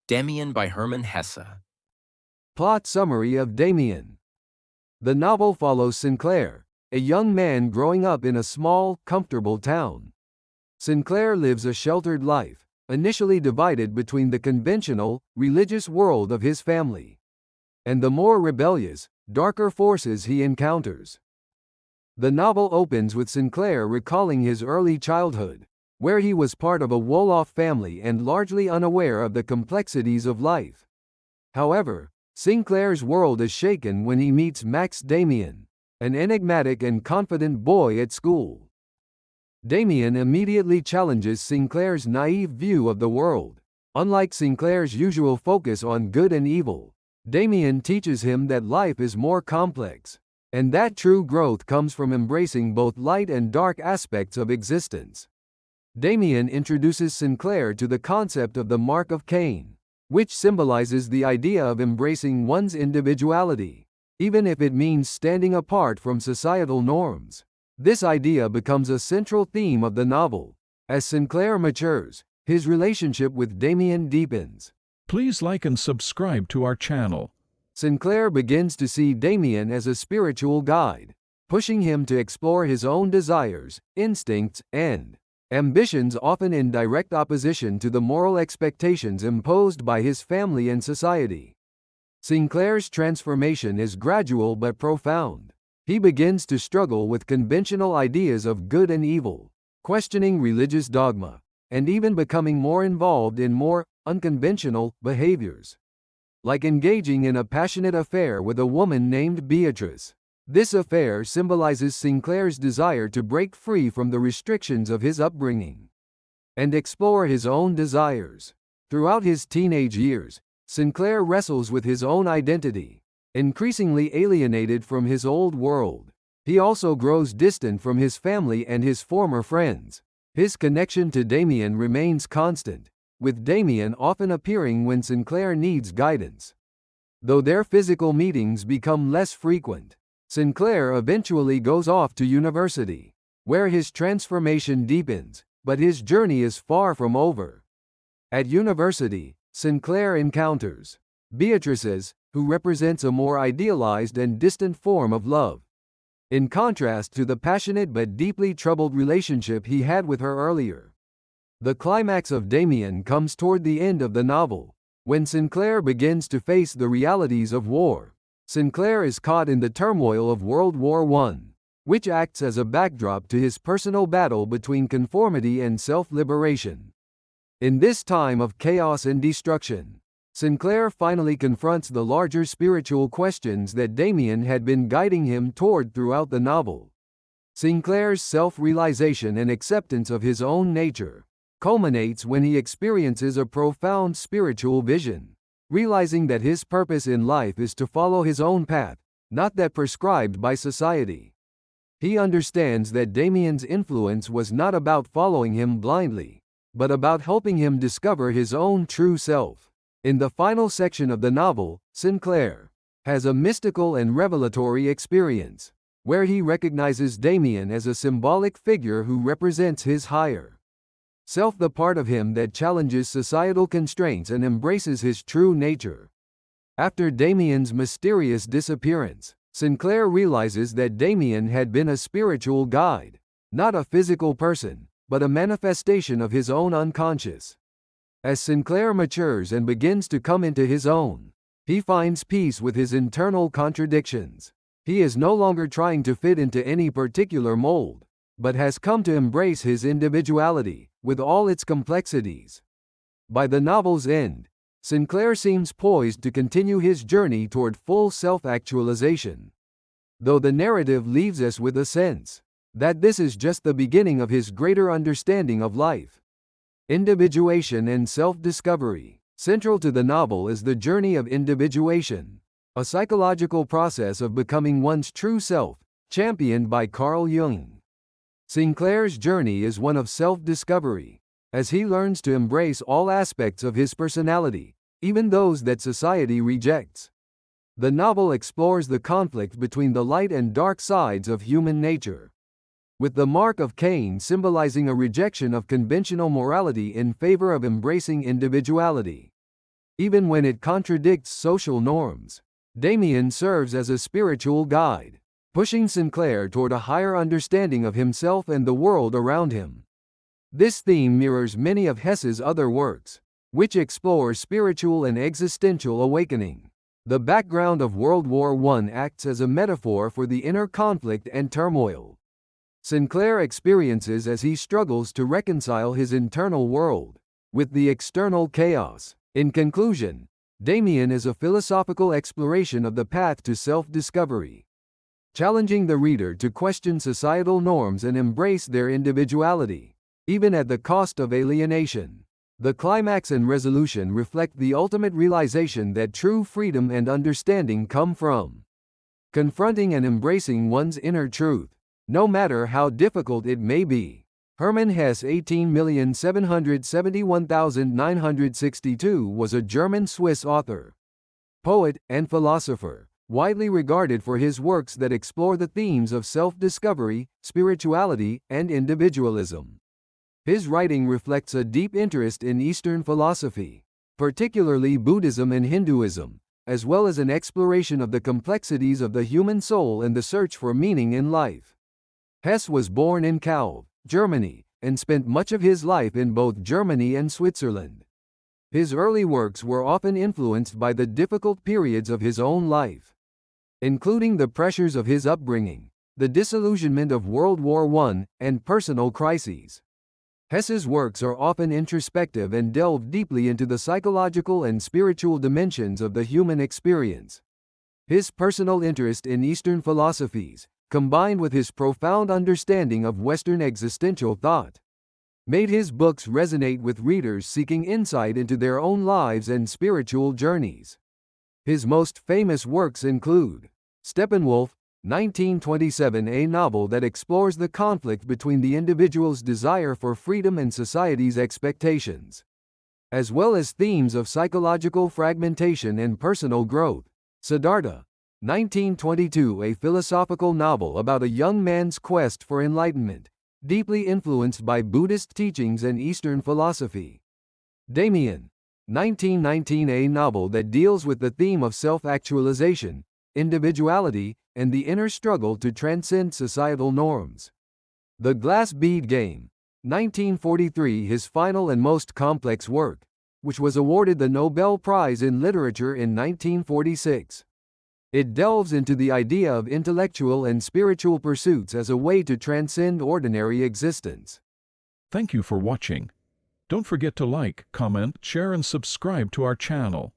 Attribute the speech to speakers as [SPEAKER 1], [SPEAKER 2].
[SPEAKER 1] Demian by Hermann Hesse.
[SPEAKER 2] Plot summary of Demian. The novel follows Sinclair, a young man growing up in a small, comfortable town. Sinclair lives a sheltered life, initially divided between the conventional, religious world of his family and the more rebellious, darker forces he encounters. The novel opens with Sinclair recalling his early childhood, where he was part of a Wolof family and largely unaware of the complexities of life. However, Sinclair's world is shaken when he meets Max Demian, an enigmatic and confident boy at school. Demian immediately challenges Sinclair's naive view of the world. Unlike Sinclair's usual focus on good and evil, Demian teaches him that life is more complex, and that true growth comes from embracing both light and dark aspects of existence. Demian introduces Sinclair to the concept of the mark of Cain, which symbolizes the idea of embracing one's individuality, even if it means standing apart from societal norms. This idea becomes a central theme of the novel. As Sinclair matures, his relationship with Demian deepens.
[SPEAKER 3] Please like and subscribe to our channel.
[SPEAKER 2] Sinclair begins to see Demian as a spiritual guide, pushing him to explore his own desires, instincts, and ambitions, often in direct opposition to the moral expectations imposed by his family and society. Sinclair's transformation is gradual but profound. He begins to struggle with conventional ideas of good and evil, questioning religious dogma, and even becoming more involved in more unconventional behaviors, like engaging in a passionate affair with a woman named Beatrice. This affair symbolizes Sinclair's desire to break free from the restrictions of his upbringing and explore his own desires. Throughout his teenage years, Sinclair wrestles with his own identity, increasingly alienated from his old world. He also grows distant from his family and his former friends. His connection to Demian remains constant, with Demian often appearing when Sinclair needs guidance. Though their physical meetings become less frequent, Sinclair eventually goes off to university, where his transformation deepens, but his journey is far from over. At university, Sinclair encounters Beatrice, who represents a more idealized and distant form of love, in contrast to the passionate but deeply troubled relationship he had with her earlier. The climax of Demian comes toward the end of the novel, when Sinclair begins to face the realities of war. Sinclair is caught in the turmoil of World War I, which acts as a backdrop to his personal battle between conformity and self-liberation. In this time of chaos and destruction, Sinclair finally confronts the larger spiritual questions that Demian had been guiding him toward throughout the novel. Sinclair's self-realization and acceptance of his own nature culminates when he experiences a profound spiritual vision, realizing that his purpose in life is to follow his own path, not that prescribed by society. He understands that Demian's influence was not about following him blindly, but about helping him discover his own true self. In the final section of the novel, Sinclair has a mystical and revelatory experience, where he recognizes Demian as a symbolic figure who represents his higher self, the part of him that challenges societal constraints and embraces his true nature. After Demian's mysterious disappearance, Sinclair realizes that Demian had been a spiritual guide, not a physical person, but a manifestation of his own unconscious. As Sinclair matures and begins to come into his own, he finds peace with his internal contradictions. He is no longer trying to fit into any particular mold, but has come to embrace his individuality, with all its complexities. By the novel's end, Sinclair seems poised to continue his journey toward full self-actualization, though the narrative leaves us with a sense that this is just the beginning of his greater understanding of life. Individuation and self-discovery. Central to the novel is the journey of individuation, a psychological process of becoming one's true self, championed by Carl Jung. Sinclair's journey is one of self-discovery, as he learns to embrace all aspects of his personality, even those that society rejects. The novel explores the conflict between the light and dark sides of human nature, with the mark of Cain symbolizing a rejection of conventional morality in favor of embracing individuality. even when it contradicts social norms. Demian serves as a spiritual guide, pushing Sinclair toward a higher understanding of himself and the world around him. This theme mirrors many of Hesse's other works, which explore spiritual and existential awakening. The background of World War I acts as a metaphor for the inner conflict and turmoil Sinclair experiences as he struggles to reconcile his internal world with the external chaos. In conclusion, Demian is a philosophical exploration of the path to self-discovery, challenging the reader to question societal norms and embrace their individuality, even at the cost of alienation. The climax and resolution reflect the ultimate realization that true freedom and understanding come from confronting and embracing one's inner truth, no matter how difficult it may be. Hermann Hesse 18,771,962 was a German-Swiss author, poet, and philosopher, widely regarded for his works that explore the themes of self-discovery, spirituality, and individualism. His writing reflects a deep interest in Eastern philosophy, particularly Buddhism and Hinduism, as well as an exploration of the complexities of the human soul and the search for meaning in life. Hesse was born in Kassel, Germany, and spent much of his life in both Germany and Switzerland. His early works were often influenced by the difficult periods of his own life, including the pressures of his upbringing, the disillusionment of World War I, and personal crises. Hesse's works are often introspective and delve deeply into the psychological and spiritual dimensions of the human experience. His personal interest in Eastern philosophies, combined with his profound understanding of Western existential thought, made his books resonate with readers seeking insight into their own lives and spiritual journeys. His most famous works include Steppenwolf, 1927, a novel that explores the conflict between the individual's desire for freedom and society's expectations, as well as themes of psychological fragmentation and personal growth. Siddhartha, 1922, a philosophical novel about a young man's quest for enlightenment, deeply influenced by Buddhist teachings and Eastern philosophy. Demian, 1919, a novel that deals with the theme of self-actualization, individuality, and the inner struggle to transcend societal norms. The Glass Bead Game, 1943, his final and most complex work, which was awarded the Nobel Prize in Literature in 1946. It delves into the idea of intellectual and spiritual pursuits as a way to transcend ordinary existence.
[SPEAKER 3] Thank you for watching. Don't forget to like, comment, share and subscribe to our channel.